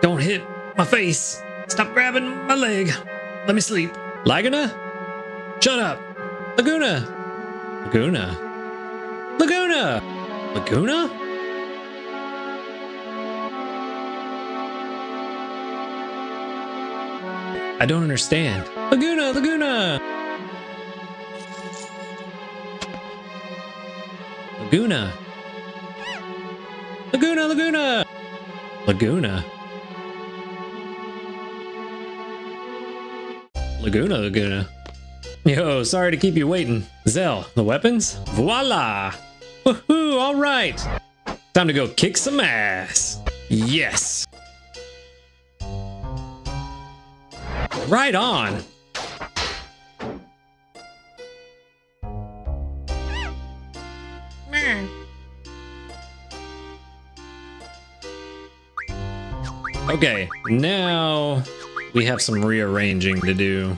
Don't hit my face. Stop grabbing my leg. Let me sleep. Laguna? Shut up. Laguna. Laguna. Laguna. Laguna? I don't understand. Laguna, Laguna. Laguna. Laguna, Laguna. Laguna. Laguna, Laguna. Yo, sorry to keep you waiting. Zell, the weapons? Voila! Woohoo, all right. Time to go kick some ass. Yes. Right on. Okay, now we have some rearranging to do.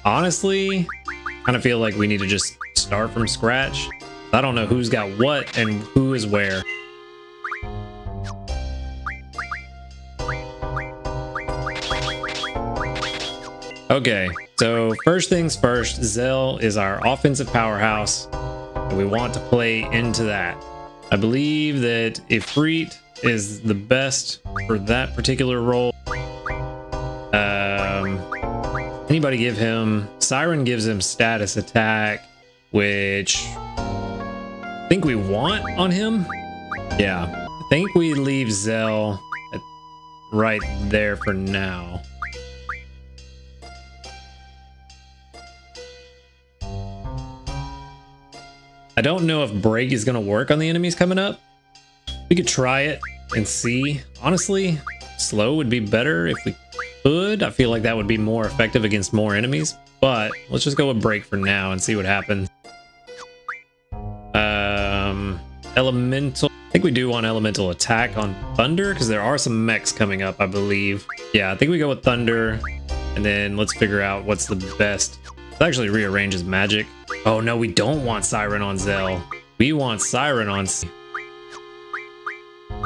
Honestly, kind of feel like we need to just start from scratch. I don't know who's got what and who is where. Okay, so first things first, Zell is our offensive powerhouse, and we want to play into that. I believe that Ifrit is the best for that particular role. Anybody give him... Siren gives him status attack, which I think we want on him. Yeah, I think we leave Zell right there for now. I don't know if break is going to work on the enemies coming up. We could try it and see. Honestly, slow would be better if we could. I feel like that would be more effective against more enemies, but let's just go with break for now and see what happens. Elemental. I think we do want elemental attack on thunder because there are some mechs coming up, I believe. Yeah, I think we go with thunder, and then let's figure out what's the best. It actually rearranges magic. Oh no, we don't want Siren on Zell. We want Siren on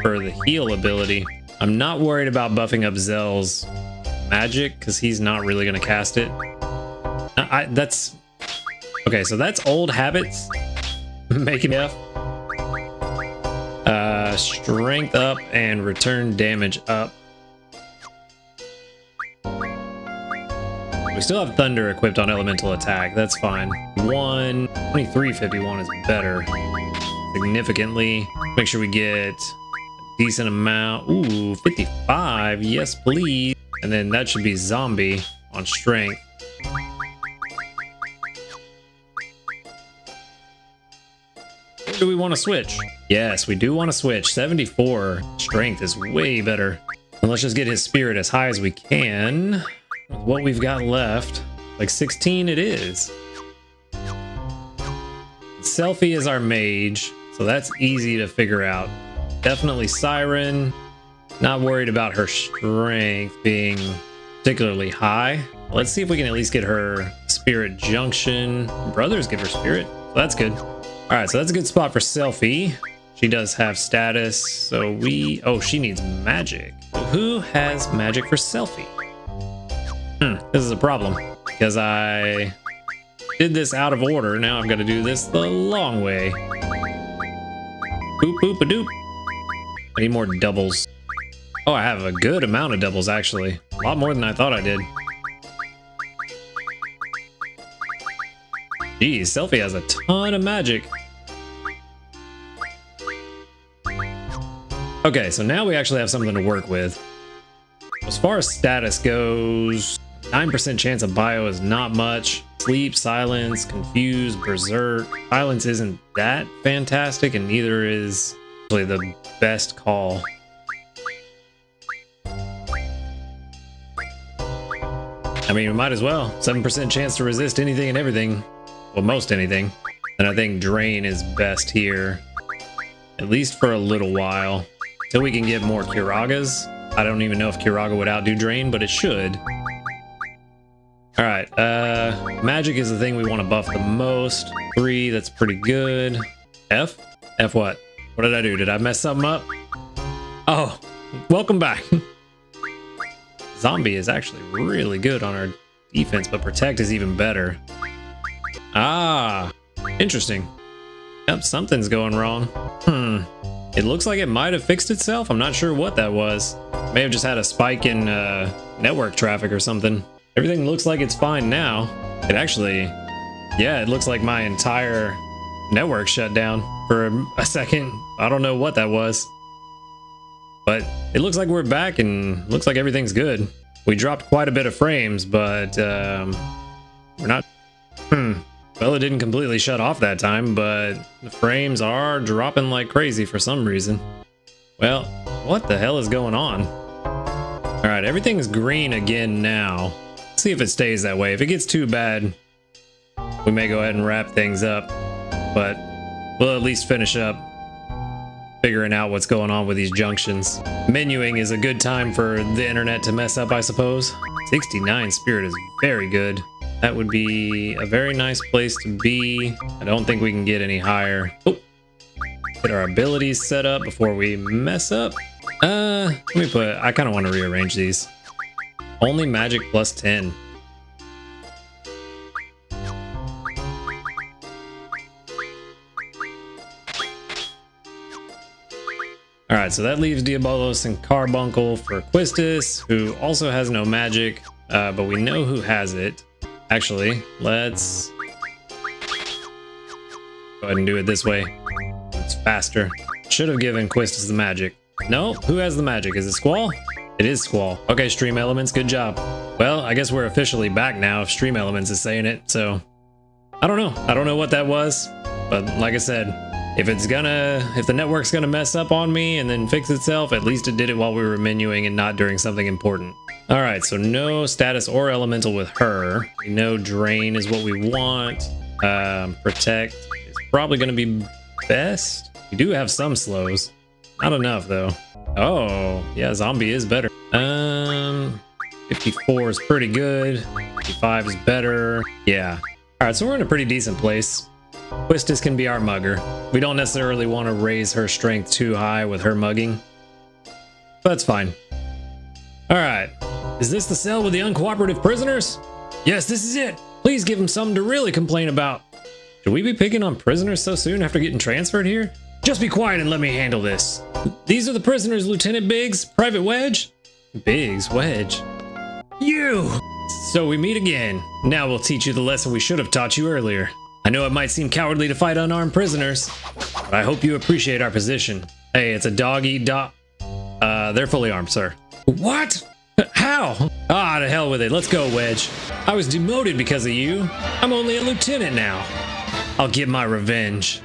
for the heal ability. I'm not worried about buffing up Zell's magic because he's not really going to cast it. That's okay, so that's old habits. Making F. Strength up and return damage up. We still have thunder equipped on elemental attack. That's fine. 2351 is better. Significantly. Make sure we get a decent amount. Ooh, 55. Yes, please. And then that should be zombie on strength. Or do we want to switch? Yes, we do want to switch. 74 strength is way better. And let's just get his spirit as high as we can. With what we've got left, like 16 it is. Selfie is our mage, so that's easy to figure out. Definitely Siren. Not worried about her strength being particularly high. Let's see if we can at least get her spirit junction. Brothers give her spirit, so that's good. All right, so that's a good spot for Selfie. She does have status, so we... Oh, she needs magic. Who has magic for Selfie? This is a problem because I did this out of order. Now I've got to do this the long way. Boop, boop, a doop. I need more doubles. Oh, I have a good amount of doubles, actually. A lot more than I thought I did. Geez, Selfie has a ton of magic. Okay, so now we actually have something to work with. As far as status goes, 9% chance of bio is not much. Sleep, silence, confuse, berserk. Silence isn't that fantastic, and neither is really the best call. I mean, we might as well. 7% chance to resist anything and everything. Well, most anything. And I think drain is best here. At least for a little while. Till we can get more Kiragas. I don't even know if Kiraga would outdo drain, but it should. All right, magic is the thing we want to buff the most. 3, that's pretty good. F? F what? What did I do? Did I mess something up? Oh, welcome back. Zombie is actually really good on our defense, but protect is even better. Ah, interesting. Yep, something's going wrong. It looks like it might have fixed itself. I'm not sure what that was. May have just had a spike in network traffic or something. Everything looks like it's fine now. It actually, yeah, it looks like my entire network shut down for a second. I don't know what that was. But it looks like we're back and looks like everything's good. We dropped quite a bit of frames, but we're not... Well, it didn't completely shut off that time, but the frames are dropping like crazy for some reason. Well, what the hell is going on? Alright, everything's green again now. Let's see if it stays that way. If it gets too bad, we may go ahead and wrap things up. But we'll at least finish up figuring out what's going on with these junctions. Menuing is a good time for the internet to mess up, I suppose. 69 spirit is very good. That would be a very nice place to be. I don't think we can get any higher. Oh, get our abilities set up before we mess up. Let me put, I kind of want to rearrange these. Only magic plus 10. Alright, so that leaves Diabolos and Carbuncle for Quistis, who also has no magic, but we know who has it. Actually, let's go ahead and do it this way. It's faster. Should have given Quistis the magic. No, who has the magic? Is it Squall? It is Squall. Okay, Stream Elements, good job. Well, I guess we're officially back now if Stream Elements is saying it, so... I don't know. I don't know what that was, but like I said, if the network's gonna mess up on me and then fix itself, at least it did it while we were menuing and not during something important. All right, so no status or elemental with her. We know drain is what we want. Protect is probably gonna be best. We do have some slows, not enough though. Oh, yeah, zombie is better. 54 is pretty good. 55 is better. Yeah. All right, so we're in a pretty decent place. Quistis can be our mugger. We don't necessarily want to raise her strength too high with her mugging. But that's fine. Alright. Is this the cell with the uncooperative prisoners? Yes, this is it. Please give them something to really complain about. Should we be picking on prisoners so soon after getting transferred here? Just be quiet and let me handle this. These are the prisoners, Lieutenant Biggs, Private Wedge. Biggs, Wedge. You! So we meet again. Now we'll teach you the lesson we should have taught you earlier. I know it might seem cowardly to fight unarmed prisoners, but I hope you appreciate our position. Hey, it's a dog-eat-dog. They're fully armed, sir. What? How? Ah, to hell with it. Let's go, Wedge. I was demoted because of you. I'm only a lieutenant now. I'll get my revenge.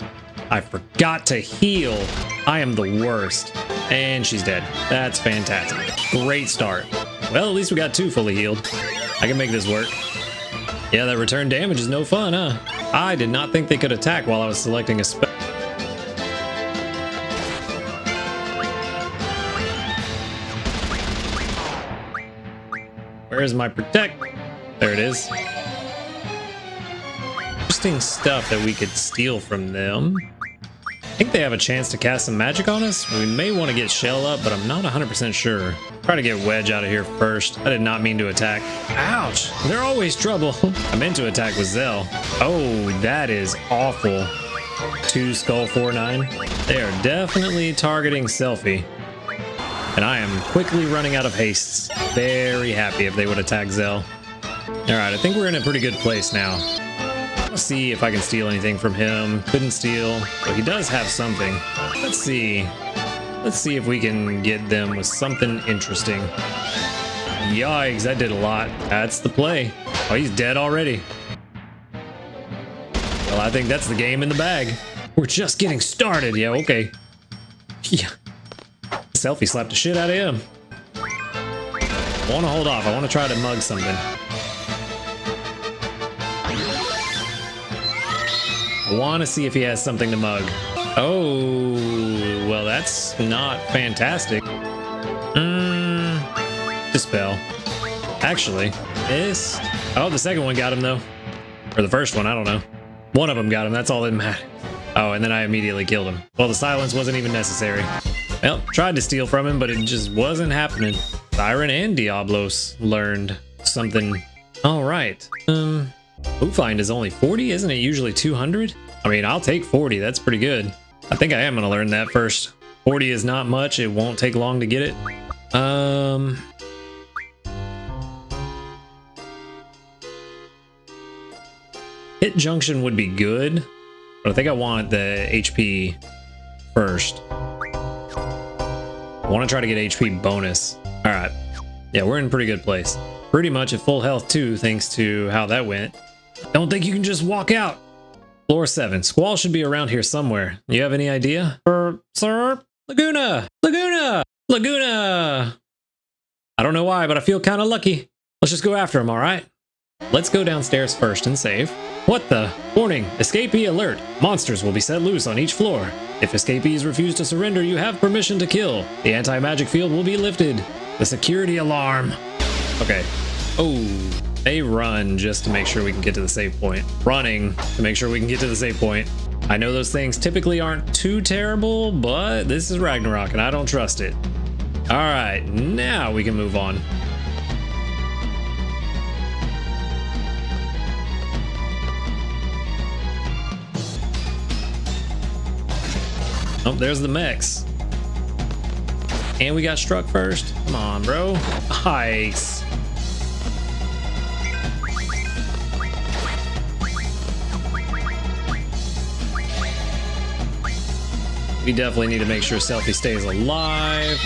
I forgot to heal. I am the worst. And she's dead. That's fantastic. Great start. Well, at least we got 2 fully healed. I can make this work. Yeah, that return damage is no fun, huh? I did not think they could attack while I was selecting a spell. Where is my protect? There it is. Interesting stuff that we could steal from them. I think they have a chance to cast some magic on us. We may want to get Shell up, but I'm not 100% sure. Try to get Wedge out of here first. I did not mean to attack. Ouch! They're always trouble. I meant to attack with Zell. Oh, that is awful. 2 Skull 4-9. They are definitely targeting Selfie. And I am quickly running out of hastes. Very happy if they would attack Zell. Alright, I think we're in a pretty good place now. Let's see if I can steal anything from him. Couldn't steal, but he does have something. Let's see. Let's see if we can get them with something interesting. Yikes, that did a lot. That's the play. Oh, he's dead already. Well, I think that's the game in the bag. We're just getting started. Yeah, okay. Yeah. Selfie slapped the shit out of him. I want to hold off. I want to try to mug something. I want to see if he has something to mug. Oh, well, that's not fantastic. Dispel. Actually, this... Oh, the second one got him, though. Or the first one, I don't know. One of them got him, that's all that matters. Oh, and then I immediately killed him. Well, the silence wasn't even necessary. Well, tried to steal from him, but it just wasn't happening. Siren and Diablos learned something. All right. Boot find is only 40, isn't it usually 200? I mean, I'll take 40. That's pretty good. I think I am going to learn that first. 40 is not much. It won't take long to get it. Hit junction would be good, but I think I want the HP first. I want to try to get HP bonus. All right. Yeah, we're in a pretty good place. Pretty much at full health too, thanks to how that went. Don't think you can just walk out. Floor 7. Squall should be around here somewhere. You have any idea? Sir? Laguna! Laguna! Laguna! I don't know why, but I feel kind of lucky. Let's just go after him, all right? Let's go downstairs first and save. What the? Warning, escapee alert. Monsters will be set loose on each floor. If escapees refuse to surrender, you have permission to kill. The anti-magic field will be lifted. The security alarm. Okay. Oh, they run just to make sure we can get to the save point. Running to make sure we can get to the save point. I know those things typically aren't too terrible, but this is Ragnarok and I don't trust it. All right, now we can move on. Oh, there's the mechs. And we got struck first. Come on, bro. Nice. We definitely need to make sure Selfie stays alive.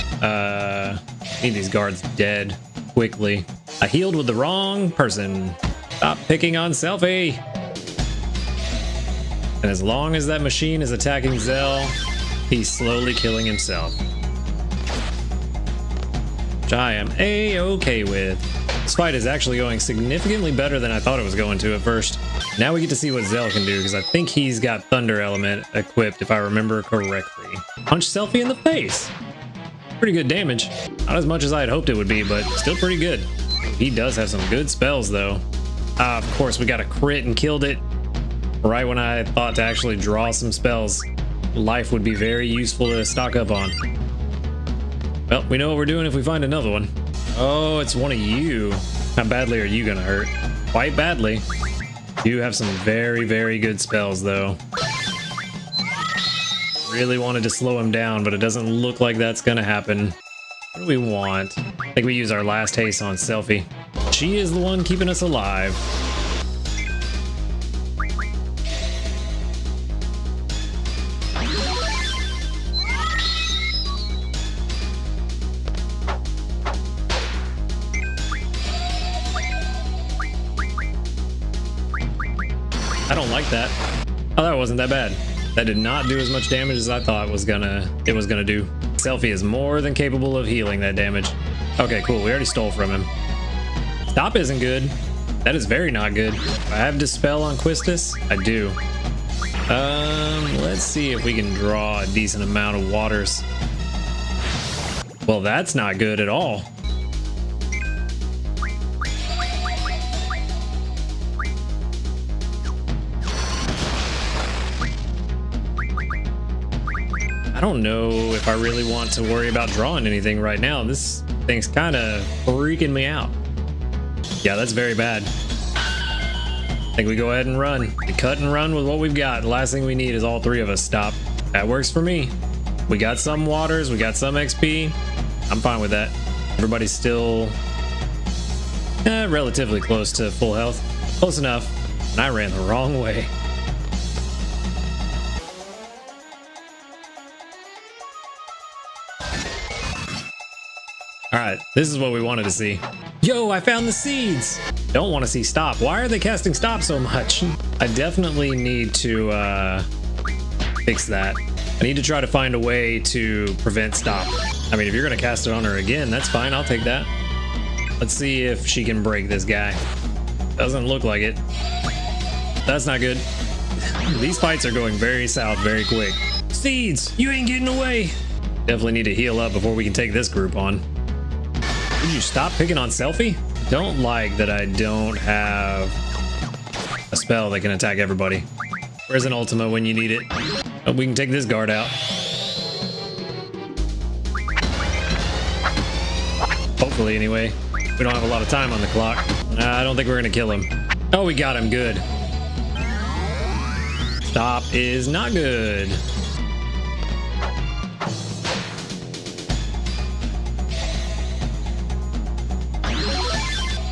Need these guards dead quickly. I healed with the wrong person. Stop picking on Selfie. And as long as that machine is attacking Zell, he's slowly killing himself. Which I am a-okay with. This fight is actually going significantly better than I thought it was going to at first. Now we get to see what Zell can do, because I think he's got Thunder Element equipped, if I remember correctly. Punch Selfie in the face. Pretty good damage. Not as much as I had hoped it would be, but still pretty good. He does have some good spells, though. Of course, we got a crit and killed it. Right when I thought to actually draw some spells, life would be very useful to stock up on. Well, we know what we're doing if we find another one. Oh, it's one of you. How badly are you gonna hurt? Quite badly. You have some very, very good spells, though. Really wanted to slow him down, but it doesn't look like that's gonna happen. What do we want? I think we use our last haste on Selfie. She is the one keeping us alive. I don't like that. Oh, that wasn't that bad. That did not do as much damage as I thought it was gonna do. Selfie is more than capable of healing that damage. Okay, cool. We already stole from him. Stop isn't good. That is very not good. I have Dispel on Quistis. I do. Let's see if we can draw a decent amount of waters. Well, that's not good at all. I don't know if I really want to worry about drawing anything right now. This thing's kind of freaking me out. Yeah, that's very bad. I think we go ahead and run. We cut and run with what we've got. The last thing we need is all three of us stop. That works for me. We got some waters. We got some XP. I'm fine with that. Everybody's still relatively close to full health. Close enough. And I ran the wrong way. All right, this is what we wanted to see. Yo, I found the seeds. Don't want to see stop. Why are they casting stop so much? I definitely need to fix that. I need to try to find a way to prevent stop. I mean, if you're gonna cast it on her again, that's fine. I'll take that. Let's see if she can break this guy. Doesn't look like it. That's not good. These fights are going very south very quick. Seeds, you ain't getting away. Definitely need to heal up before we can take this group on. Would you stop picking on Selfie? Don't like that I don't have a spell that can attack everybody. Where's an Ultima when you need it? Oh, we can take this guard out. Hopefully, anyway. We don't have a lot of time on the clock. I don't think we're gonna kill him. Oh, we got him. Good. Stop is not good.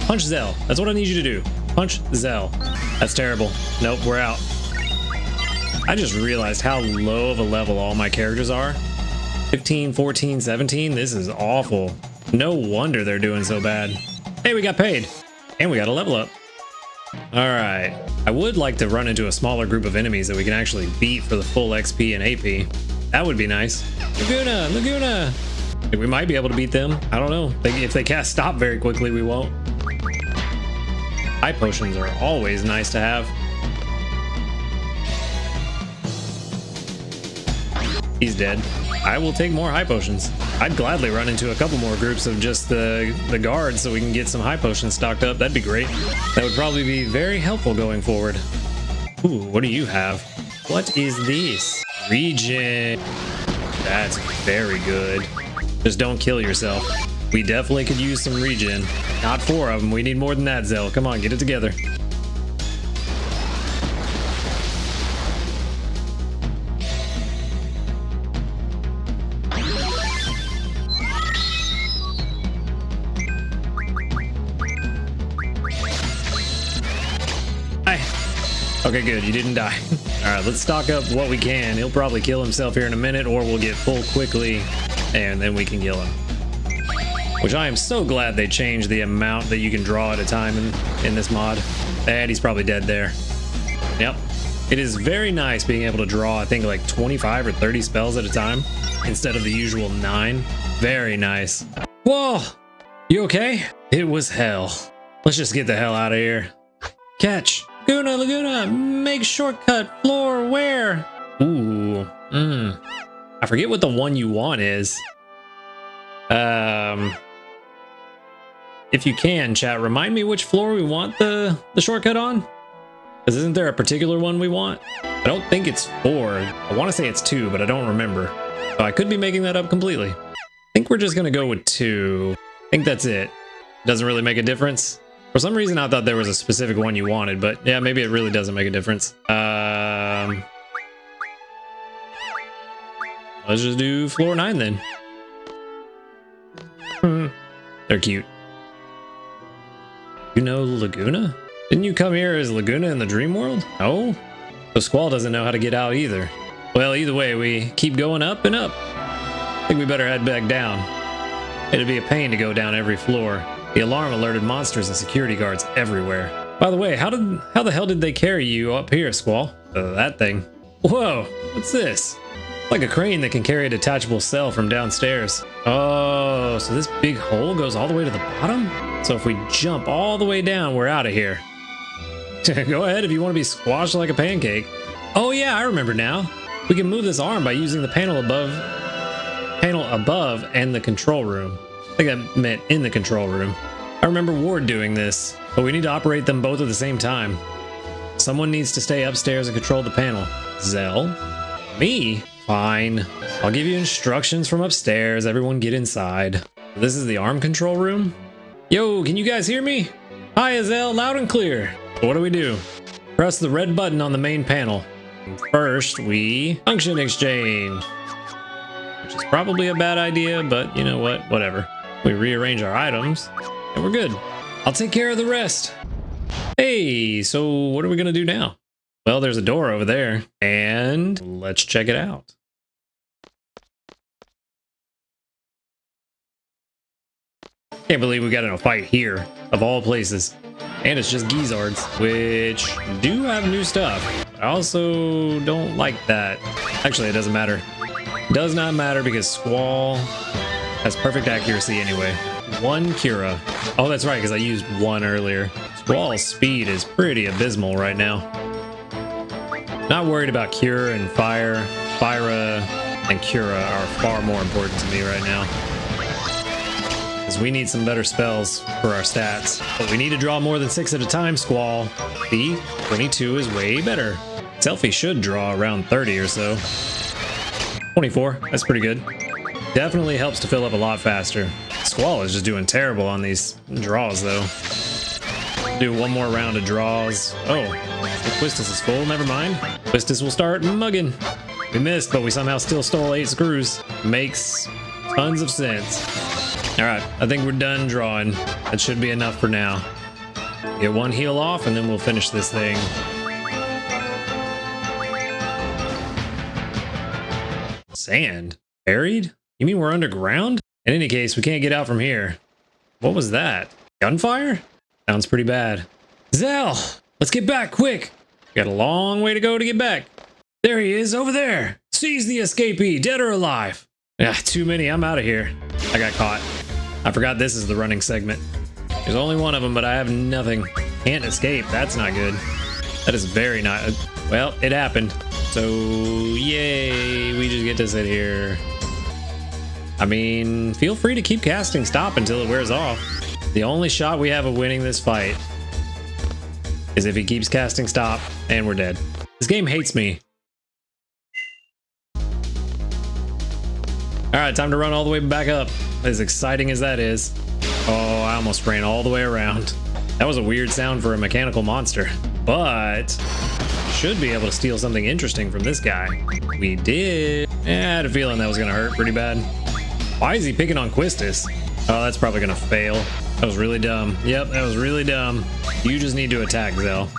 Punch Zell. That's what I need you to do. Punch Zell. That's terrible. Nope, we're out. I just realized how low of a level all my characters are. 15, 14, 17. This is awful. No wonder they're doing so bad. Hey, we got paid. And we got a level up. Alright. I would like to run into a smaller group of enemies that we can actually beat for the full XP and AP. That would be nice. Laguna! Laguna! We might be able to beat them. I don't know. If they cast stop very quickly, we won't. High potions are always nice to have. He's dead. I will take more high potions. I'd gladly run into a couple more groups of just the guards so we can get some high potions stocked up. That'd be great. That would probably be very helpful going forward. Ooh, what do you have? What is this? Regen. That's very good. Just don't kill yourself. We definitely could use some regen. Not 4 of them. We need more than that, Zell. Come on, get it together. Okay, good. You didn't die. All right, let's stock up what we can. He'll probably kill himself here in a minute, or we'll get full quickly, and then we can kill him. Which I am so glad they changed the amount that you can draw at a time in this mod. And he's probably dead there. Yep. It is very nice being able to draw, I think, like 25 or 30 spells at a time instead of the usual 9. Very nice. Whoa! You okay? It was hell. Let's just get the hell out of here. Catch! Laguna, Laguna! Make shortcut! Floor where? Ooh. I forget what the one you want is. If you can, chat, remind me which floor we want the shortcut on? Because isn't there a particular one we want? I don't think it's 4. I want to say it's 2, but I don't remember. So I could be making that up completely. I think we're just going to go with 2. I think that's it. Doesn't really make a difference. For some reason, I thought there was a specific one you wanted, but yeah, maybe it really doesn't make a difference. Let's just do floor 9 then. They're cute. You know Laguna? Didn't you come here as Laguna in the dream world? No? So Squall doesn't know how to get out either. Well, either way, we keep going up and up. I think we better head back down. It'd be a pain to go down every floor. The alarm alerted monsters and security guards everywhere. By the way, how the hell did they carry you up here, Squall? That thing. Whoa, what's this? Like a crane that can carry a detachable cell from downstairs. Oh, so this big hole goes all the way to the bottom? So if we jump all the way down, we're out of here. Go ahead if you want to be squashed like a pancake. Oh yeah, I remember now. We can move this arm by using the panel above and the control room. I think I meant in the control room. I remember Ward doing this, but we need to operate them both at the same time. Someone needs to stay upstairs and control the panel. Zell? Me? Fine. I'll give you instructions from upstairs. Everyone get inside. This is the arm control room? Yo, can you guys hear me? Hi, Zell, loud and clear. So what do? Press the red button on the main panel. First, we function exchange. Which is probably a bad idea, but you know what? Whatever. We rearrange our items, and we're good. I'll take care of the rest. Hey, so what are we gonna do now? Well, there's a door over there, and let's check it out. Can't believe we got in a fight here, of all places. And it's just Gizzards, which do have new stuff. I also don't like that. Actually, it doesn't matter. Does not matter because Squall has perfect accuracy anyway. 1 Cura. Oh, that's right, because I used 1 earlier. Squall's speed is pretty abysmal right now. Not worried about Cure and Fire. Fyra and Cura are far more important to me right now. Because we need some better spells for our stats. But we need to draw more than 6 at a time, Squall. See? 22 is way better. Selfie should draw around 30 or so. 24, that's pretty good. Definitely helps to fill up a lot faster. Squall is just doing terrible on these draws though. Do one more round of draws. Oh, Quistis is full, never mind. Quistis will start mugging. We missed, but we somehow still stole 8 screws. Makes tons of sense. All right, I think we're done drawing. That should be enough for now. Get one heal off and then we'll finish this thing. Sand? Buried? You mean we're underground? In any case, we can't get out from here. What was that? Gunfire? Sounds pretty bad. Zell! Let's get back, quick! Got a long way to go to get back. There he is, over there! Seize the escapee, dead or alive! Yeah, too many, I'm out of here. I got caught. I forgot this is the running segment. There's only one of them, but I have nothing. Can't escape, that's not good. That is very not... Well, it happened. So, yay, we just get to sit here. I mean, feel free to keep casting stop until it wears off. The only shot we have of winning this fight is if he keeps casting stop and we're dead. This game hates me. All right, time to run all the way back up. As exciting as that is. Oh, I almost ran all the way around. That was a weird sound for a mechanical monster, but should be able to steal something interesting from this guy. We did. I had a feeling that was gonna hurt pretty bad. Why is he picking on Quistis? Oh, that's probably gonna fail. That was really dumb. Yep, that was really dumb. You just need to attack, Zell.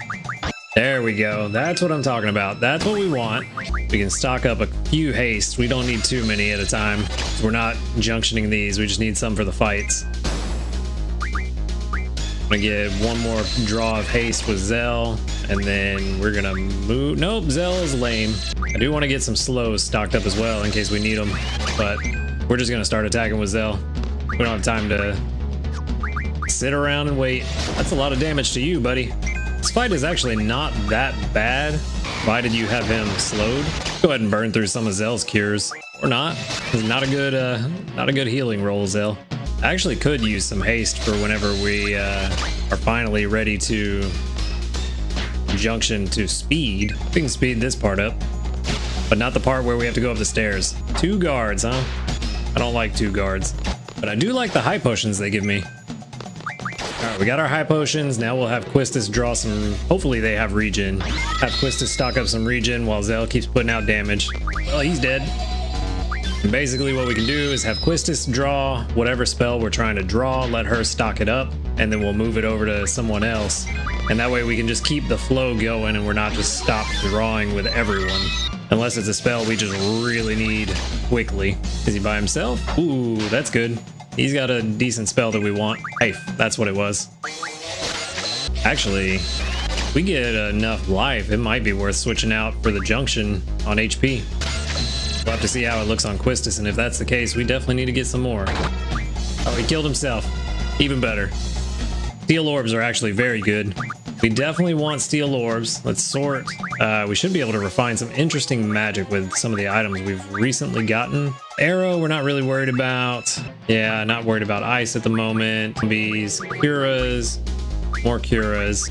There we go. That's what I'm talking about. That's what we want. We can stock up a few haste. We don't need too many at a time. We're not junctioning these. We just need some for the fights. I'm gonna get one more draw of haste with Zell, and then we're gonna move. Nope, Zell is lame. I do want to get some slows stocked up as well in case we need them, but we're just gonna start attacking with Zell. We don't have time to sit around and wait. That's a lot of damage to you, buddy. This fight is actually not that bad, provided you have him slowed. Go ahead and burn through some of Zell's cures, or not. It's not a good healing roll, Zell. I actually could use some haste for whenever we are finally ready to junction to speed. We can speed this part up, but not the part where we have to go up the stairs. 2 guards, huh? I don't like 2 guards, but I do like the high potions they give me. All right, we got our high potions. Now we'll have Quistis draw some, hopefully they have regen. Have Quistis stock up some regen while Zell keeps putting out damage. Well, he's dead. And basically what we can do is have Quistis draw whatever spell we're trying to draw, let her stock it up, and then we'll move it over to someone else. And that way we can just keep the flow going and we're not just stopped drawing with everyone. Unless it's a spell we just really need quickly. Is he by himself? Ooh, that's good. He's got a decent spell that we want. Hey, that's what it was. Actually, if we get enough life, it might be worth switching out for the junction on HP. We'll have to see how it looks on Quistis, and if that's the case, we definitely need to get some more. Oh, he killed himself. Even better. Steel orbs are actually very good. We definitely want steel orbs. Let's sort. We should be able to refine some interesting magic with some of the items we've recently gotten. Arrow, we're not really worried about. Yeah, not worried about ice at the moment. Bees, Curas, more Curas.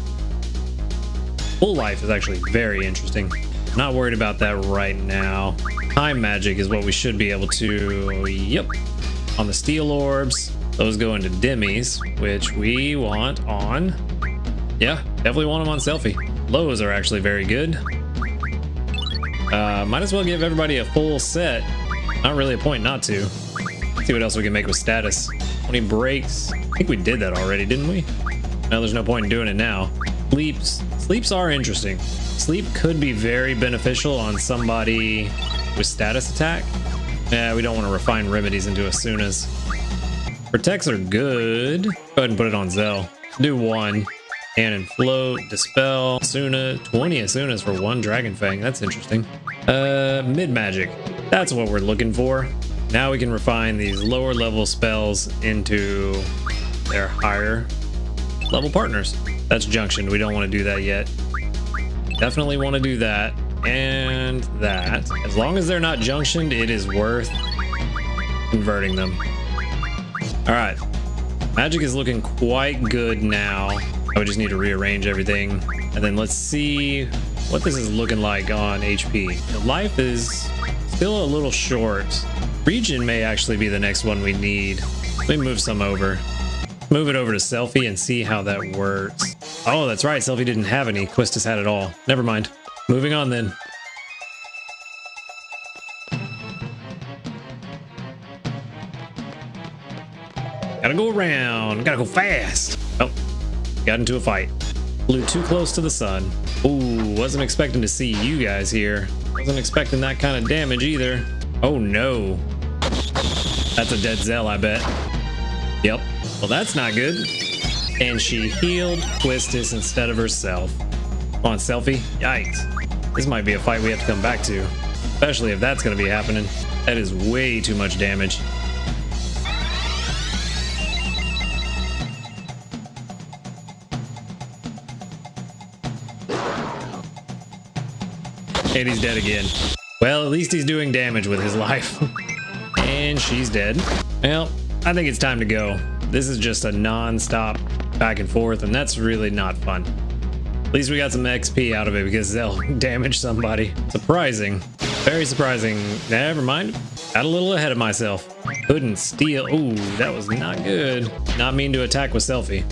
Full life is actually very interesting. Not worried about that right now. Time magic is what we should be able to, yep. On the steel orbs, those go into Demis, which we want on, yeah, definitely want them on Selfie. Lows are actually very good. Might as well give everybody a full set. Not really a point not to. Let's see what else we can make with status. 20 breaks. I think we did that already, didn't we? No, there's no point in doing it now. Sleeps are interesting. Sleep could be very beneficial on somebody with status attack. Yeah, we don't want to refine remedies into Asuna's. Protects are good. Go ahead and put it on Zell. Do 1. Cannon float, dispel, Asuna. 20 Asunas for 1 Dragon Fang. That's interesting. Mid magic. That's what we're looking for. Now we can refine these lower level spells into their higher level partners. That's junction. We don't want to do that yet. Definitely want to do that and that. As long as they're not junctioned, it is worth converting them. All right. Magic is looking quite good now. I would just need to rearrange everything. And then let's see what this is looking like on HP. The life is still a little short. Regen may actually be the next one we need. Let me move some over. Move it over to Selfie and see how that works. Oh, that's right. Selfie didn't have any. Quistis had it all. Never mind. Moving on then. Gotta go around. Gotta go fast. Oh, got into a fight. Flew too close to the sun. Ooh, wasn't expecting to see you guys here. Wasn't expecting that kind of damage either. Oh no. That's a dead Zell, I bet. Yep. Well, that's not good. And she healed Quistis instead of herself. Come on, Selfie. Yikes. This might be a fight we have to come back to. Especially if that's going to be happening. That is way too much damage. And he's dead again. Well, at least he's doing damage with his life. And she's dead. Well, I think it's time to go. This is just a non-stop back and forth, and that's really not fun. At least we got some XP out of it because they'll damage somebody. Surprising. Very surprising. Never mind. Got a little ahead of myself. Couldn't steal. Ooh, that was not good. Not mean to attack with Selfie.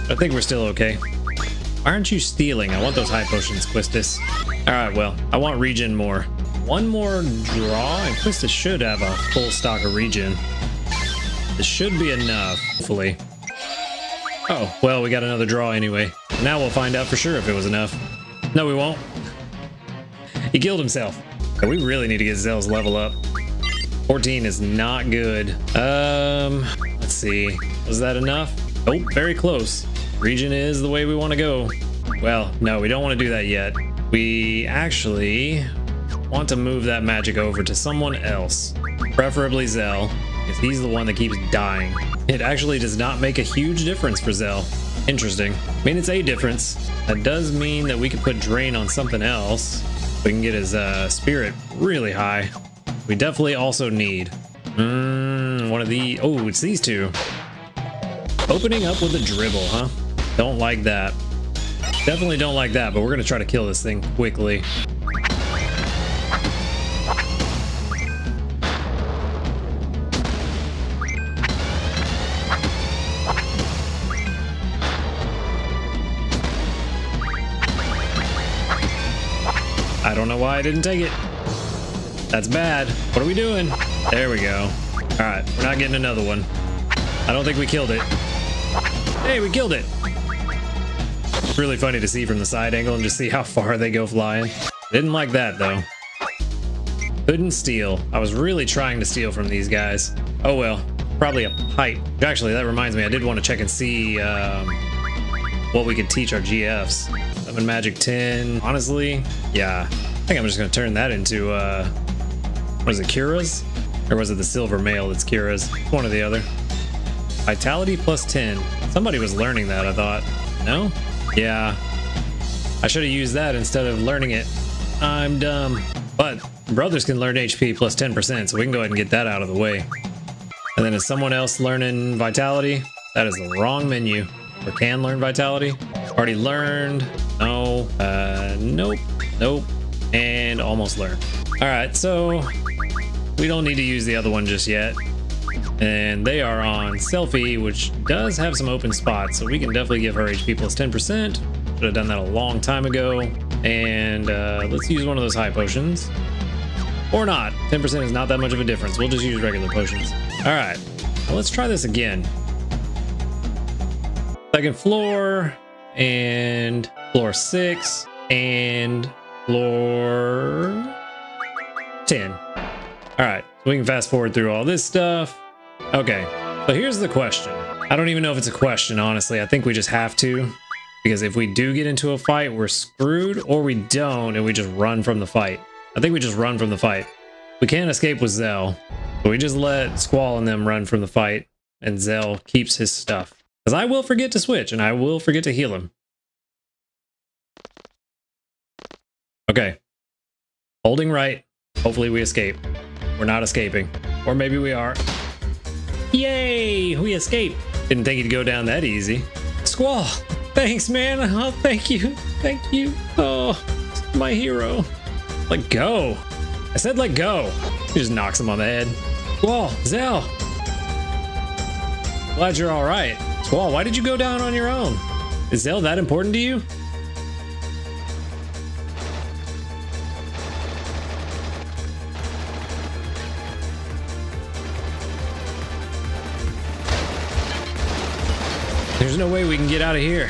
I think we're still okay. Why aren't you stealing? I want those high potions, Quistis. Alright, well, I want regen more. One more draw, and Quistis should have a full stock of regen. This should be enough, hopefully. Oh, well, we got another draw anyway. Now we'll find out for sure if it was enough. No, we won't. He killed himself. We really need to get Zell's level up. 14 is not good. Let's see. Was that enough? Oh, very close. Regen is the way we want to go. Well, no, we don't want to do that yet. We actually want to move that magic over to someone else, preferably Zell, because he's the one that keeps dying. It actually does not make a huge difference for Zell. Interesting. I mean, it's a difference. That does mean that we can put Drain on something else. We can get his spirit really high. We definitely also need one of the... Oh, it's these two. Opening up with a dribble, huh? Don't like that. Definitely don't like that, but we're gonna try to kill this thing quickly. I don't know why I didn't take it. That's bad. What are we doing? There we go. All right, we're not getting another one. I don't think we killed it. Hey, we killed it. It's really funny to see from the side angle and just see how far they go flying. Didn't like that though. Couldn't steal. I was really trying to steal from these guys. Oh well, probably a pipe. Actually, that reminds me, I did want to check and see what we could teach our GFs. 7 magic 10. Honestly, yeah. I think I'm just gonna turn that into what is it, Kira's? Or was it the silver mail that's Kira's? One or the other. Vitality plus 10. Somebody was learning that, I thought. No? Yeah. I should have used that instead of learning it. I'm dumb. But brothers can learn HP plus 10%, so we can go ahead and get that out of the way. And then is someone else learning Vitality? That is the wrong menu. Or can learn Vitality. Already learned. No. Nope. Nope. And almost learned. Alright, so we don't need to use the other one just yet. And they are on Selfie, which does have some open spots, so we can definitely give her HP plus 10%. Should have done that a long time ago. And let's use one of those high potions. Or not. 10% is not that much of a difference. We'll just use regular potions. All right, well, let's try this again. Second floor, and floor 6, and floor 10. All right, so we can fast forward through all this stuff. Okay, so here's the question. I don't even know if it's a question, honestly. I think we just have to, because if we do get into a fight, we're screwed, or we don't, and we just run from the fight. I think we just run from the fight. We can't escape with Zell, but we just let Squall and them run from the fight, and Zell keeps his stuff. Because I will forget to switch, and I will forget to heal him. Okay. Holding right. Hopefully we escape. We're not escaping. Or maybe we are. Yay! We escaped. Didn't think it'd go down that easy. Squall! Thanks, man. Oh, thank you. Thank you. Oh, my hero. Let go. I said let go. He just knocks him on the head. Squall, Zell. Glad you're all right. Squall, why did you go down on your own? Is Zell that important to you? There's no way we can get out of here.